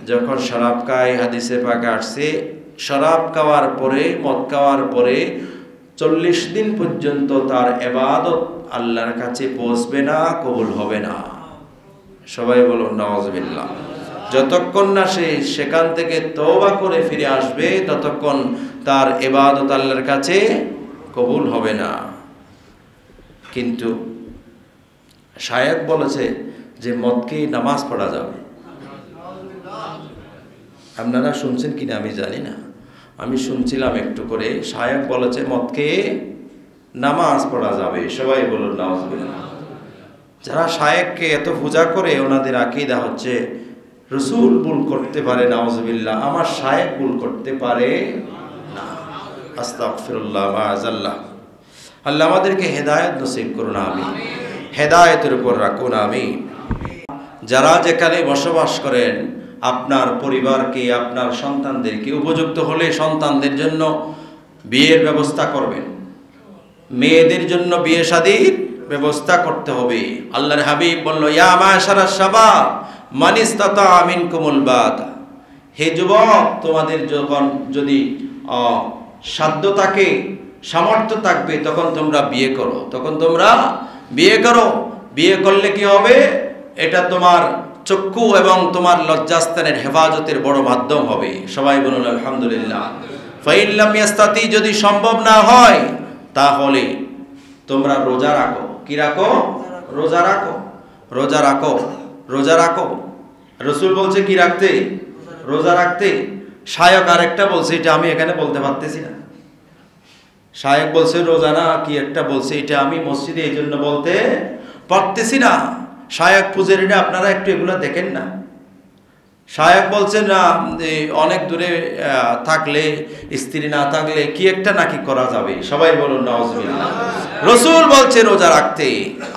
যখন শরাব খায়, হাদিসে পাকে আসছে শরাব খাওয়ার পরে, মদ খাওয়ার পরে 40 দিন পর্যন্ত তার ইবাদত আল্লাহর কাছে পৌঁছবে না, কবুল হবে না। সবাই বলুন নাউজুবিল্লাহ। যতক্ষণ না সে সেখান থেকে তওবা করে ফিরে আসবে ততক্ষণ তার ইবাদত আল্লাহর কাছে কবুল হবে না। কিন্তু শায়েখ বলেছে যে মদকে নামাজ পড়া যাবে। আপনারা শুনছেন কিনা আমি জানি না, আমি শুনছিলাম একটু করে। শায়েখ বলেছে মদকে নামাজ পড়া যাবে। সবাই বলুন নাউজুবিল্লাহ। যারা শায়েখকে এত পূজা করে ওনাদের আকীদা হচ্ছে রাসূল ভুল করতে পারে, নাউজুবিল্লাহ, আমার শায়েখ ভুল করতে পারে না। আস্তাগফিরুল্লাহ মাআযাল্লাহ। আল্লাহ আমাদেরকে হেদায়েত নসিব করুন, আমিন। হেদায়েতের উপর রাখুন, আমিন। যারা যেখানে বসবাস করেন আপনার পরিবারকে, আপনার সন্তানদেরকে উপযুক্ত হলে সন্তানদের জন্য বিয়ের ব্যবস্থা করবেন, মেয়েদের জন্য বিয়ে শাদীর ব্যবস্থা করতে হবে। আল্লাহর হাবিব বলল, ইয়া মাশারাশ শাবাব মান ইসতাতা মিনকুমুল বাতা, হে যুবক, তোমাদের যখন যদি সাধ্য থাকে, সামর্থ্য থাকবে, তখন তোমরা বিয়ে করো, তখন তোমরা বিয়ে করো। বিয়ে করলে কি হবে? এটা তোমার চক্ষু এবং তোমার লজ্জাস্থানের হেফাজতের বড় মাধ্যম হবে। সবাই বলুন আলহামদুলিল্লাহ। ফাইন লাম ইয়াস্তাতি, যদি সম্ভব না হয় তাহলে তোমরা রোজা রাখো। কি রাখো? রোজা রাখো। রোজা রাখো, রোজা রাখো। রাসূল বলছে কি রাখতে? রোজা রাখতে। শায়েখ আরেকটা বলছে, এটা আমি এখানে বলতে পারতেছি না। শায়েখ বলছে রোজা না কি একটা বলছে, এটা আমি মসজিদে এই জন্য বলতে পারতেছি না। শায়েখ পূজারীরা আপনারা একটু এগুলো দেখেন না। শায়েখ বলছেন না অনেক দূরে থাকলে, স্ত্রী না থাকলে কি একটা নাকি করা যাবে। সবাই বলুন নাউজুবিল্লাহ। রাসূল বলছে রোজা রাখতে,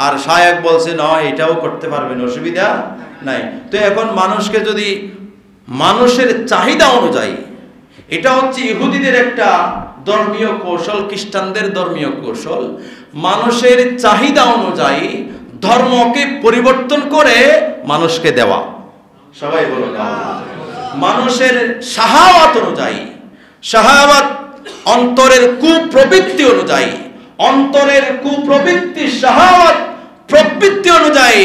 আর শায়েখ বলছে না এটাও করতে পারবেন, অসুবিধা নাই। তো এখন মানুষকে যদি মানুষের চাহিদা অনুযায়ী, এটা হচ্ছে ইহুদিদের একটা ধর্মীয় কৌশল, খ্রিস্টানদের ধর্মীয় কৌশল, মানুষের চাহিদা অনুযায়ী ধর্মকে পরিবর্তন করে মানুষকে দেওয়া। সবাই বলুন না। মানুষের শাহাওয়াত অনুযায়ী, শাহাওয়াত অন্তরের কুপ্রবৃত্তি অনুযায়ী, অন্তরের কুপ্রবৃত্তি শাহাওয়াত প্রবৃত্তি অনুযায়ী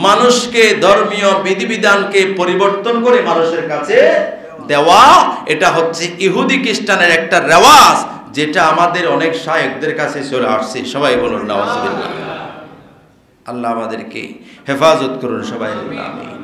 মানুষকে ধর্মীয় বিধিবিধানকে পরিবর্তন করে মানুষের কাছে দেওয়া, এটা হচ্ছে ইহুদি খ্রিস্টানের একটা রেওয়াজ, যেটা আমাদের অনেক শায়েখদের কাছে চলে আসছে। সবাই বলুন নাউজুবিল্লাহ। আল্লাহ আমাদেরকে হেফাজত করুন। সবাই বলুন আমিন।